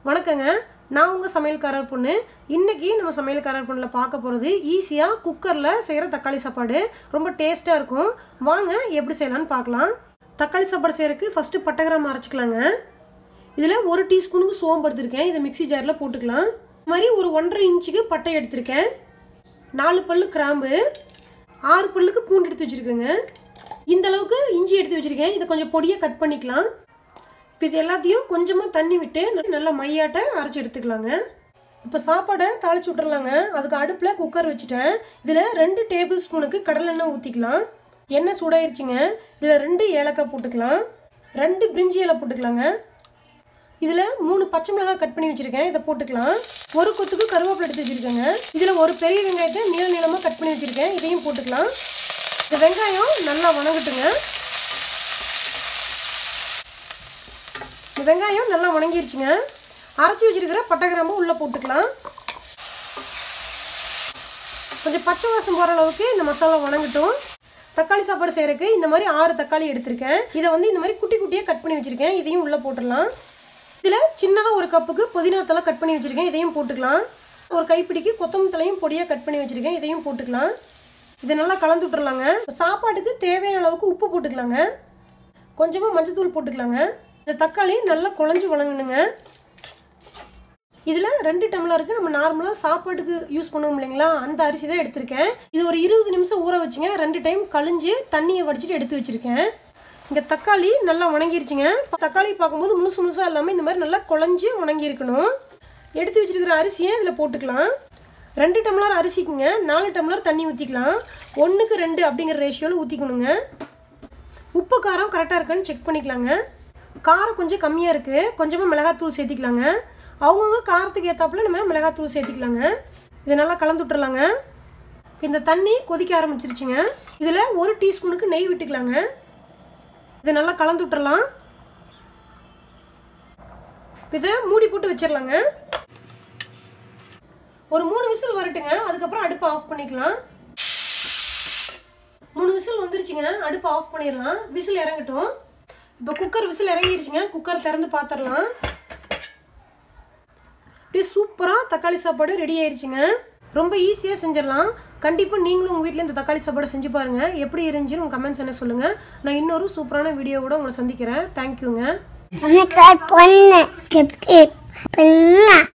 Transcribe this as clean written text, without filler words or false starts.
வணக்கங்க, நான் உங்க சமையல்காரர் பொண்ணு. இன்னைக்கு நம்ம சமையல்காரர் பொண்ணுல பார்க்க போறது ஈஸியா குக்கர்ல செய்யற தக்காளி சாப்பாடு. ரொம்ப டேஸ்டா இருக்கும். வாங்க எப்படி செய்யலாம்னு பார்க்கலாம். தக்காளி சாப்பாடு செய்யறதுக்கு ஃபர்ஸ்ட் பட்டை கிராம்பு அரைச்சுக்கலாங்க. இதுல 1 டீஸ்பூனுக்கு சோம்பு எடுத்துருக்கேன். இதை மிக்ஸி ஜார்ல போட்டுக்கலாம். இந்த மாதிரி ஒரு 1.5 இன்ச்சுக்கு பட்டை எடுத்திருக்கேன். 4 பல்லு கிராம்பு, 6 பல்லுக்கு பூண்டு எடுத்து வச்சிருக்கேங்க. இந்த அளவுக்கு இஞ்சி எடுத்து வச்சிருக்கேன். இதை கொஞ்சம் பொடியா கட் பண்ணிக்கலாம். இப்போ இது எல்லாத்தையும் கொஞ்சமாக தண்ணி விட்டு நல்லா மையாட்ட அரைச்சி எடுத்துக்கலாங்க. இப்போ சாப்பாடை தாளிச்சு விட்டுறலாங்க. அதுக்கு அடுப்பில் குக்கர் வச்சுட்டேன். இதில் 2 டேபிள் ஸ்பூனுக்கு கடலெண்ணெய் ஊற்றிக்கலாம். எண்ணெய் சூடாயிருச்சுங்க. இதில் 2 ஏலக்காய் போட்டுக்கலாம். 2 பிரிஞ்சி இலை போட்டுக்கலாங்க. இதில் 3 பச்சை மிளகாய் கட் பண்ணி வச்சுருக்கேன். இதை போட்டுக்கலாம். 1 கொத்துக்கு கருவேப்பிலை எடுத்து வச்சுருக்கேங்க. இதில் ஒரு பெரிய வெங்காயத்தை நீளமாக கட் பண்ணி வச்சுருக்கேன். இதையும் போட்டுக்கலாம். இந்த வெங்காயம் நல்லா வணங்கட்டுங்க. வெங்காயம் நல்லா வணங்கிருச்சுங்க. அரைச்சி வச்சிருக்கிற பட்டை கிராம்பு உள்ளே போட்டுக்கலாம். கொஞ்சம் பச்சை வாசம் போகிற அளவுக்கு இந்த மசாலா வணங்கட்டும். தக்காளி சாப்பாடு செய்யறதுக்கு இந்த மாதிரி 6 தக்காளி எடுத்திருக்கேன். இதை இந்த மாதிரி குட்டி குட்டியாக கட் பண்ணி வச்சுருக்கேன். இதையும் உள்ளே போட்டுடலாம். இதில் சின்னதாக 1 கப்புக்கு புதினா தலை கட் பண்ணி வச்சுருக்கேன். இதையும் போட்டுக்கலாம். ஒரு கைப்பிடிக்கு கொத்தமல்லி தலையும் பொடியாக கட் பண்ணி வச்சுருக்கேன். இதையும் போட்டுக்கலாம். இதை நல்லா கலந்து விட்டுறலாங்க. சாப்பாட்டுக்கு தேவையான அளவுக்கு உப்பு போட்டுக்கலாங்க. கொஞ்சமாக மஞ்சத்தூள் போட்டுக்கலாங்க. இந்த தக்காளி நல்லா குழஞ்சி வணங்கணுங்க. இதில் 2 டம்ளருக்கு நம்ம நார்மலாக சாப்பாட்டுக்கு யூஸ் பண்ணுவோம் இல்லைங்களா, அந்த அரிசி தான் எடுத்திருக்கேன். இது ஒரு 20 நிமிஷம் ஊற வச்சுங்க. 2 டைம் கழிஞ்சு தண்ணியை வடிச்சிட்டு எடுத்து வச்சுருக்கேன். இங்கே தக்காளி நல்லா வணங்கிருச்சுங்க. தக்காளி பார்க்கும்போது முழுசாக எல்லாமே இந்த மாதிரி நல்லா குழஞ்சி வணங்கி இருக்கணும். எடுத்து வச்சுருக்கிற அரிசியை இதில் போட்டுக்கலாம். 2 டம்ளர் அரிசிக்குங்க 4 டம்ளர் தண்ணி ஊற்றிக்கலாம். 1க்கு 2 அப்படிங்கிற ரேஷியோவில் ஊற்றிக்கணுங்க. உப்பு காரம் கரெக்டாக இருக்கான்னு செக் பண்ணிக்கலாங்க. காரம் கொஞ்சம் கம்மியாக இருக்குது. கொஞ்சமாக மிளகாத்தூள் சேர்த்திக்கலாங்க. அவங்கவுங்க காரத்துக்கு ஏற்றாப்புல நம்ம மிளகாத்தூள் சேர்த்திக்கலாங்க. இதை நல்லா கலந்து விட்டுறலாங்க. இந்த தண்ணி கொதிக்க ஆரம்பிச்சிருச்சுங்க. இதில் 1 டீஸ்பூனுக்கு நெய் விட்டுக்கலாங்க. இதை நல்லா கலந்து விட்டுறலாம். இதை மூடி போட்டு வச்சிடலாங்க. ஒரு 3 விசில் வரட்டுங்க. அதுக்கப்புறம் அடுப்பை ஆஃப் பண்ணிக்கலாம். 3 விசில் வந்துருச்சுங்க. அடுப்பை ஆஃப் பண்ணிடலாம். விசில் இறங்கட்டும். இப்போ குக்கர் விசில் இறங்கிடுச்சுங்க. குக்கர் திறந்து பார்த்துடலாம். அப்படியே சூப்பராக தக்காளி சாப்பாடு ரெடி ஆயிடுச்சுங்க. ரொம்ப ஈஸியாக செஞ்சிடலாம். கண்டிப்பாக நீங்களும் உங்கள் வீட்டில் இந்த தக்காளி சாப்பாடு செஞ்சு பாருங்கள். எப்படி இருந்துச்சுன்னு உங்கள் கமெண்ட்ஸ் என்ன சொல்லுங்கள். நான் இன்னொரு சூப்பரான வீடியோவோட உங்களை சந்திக்கிறேன். தேங்க்யூங்க.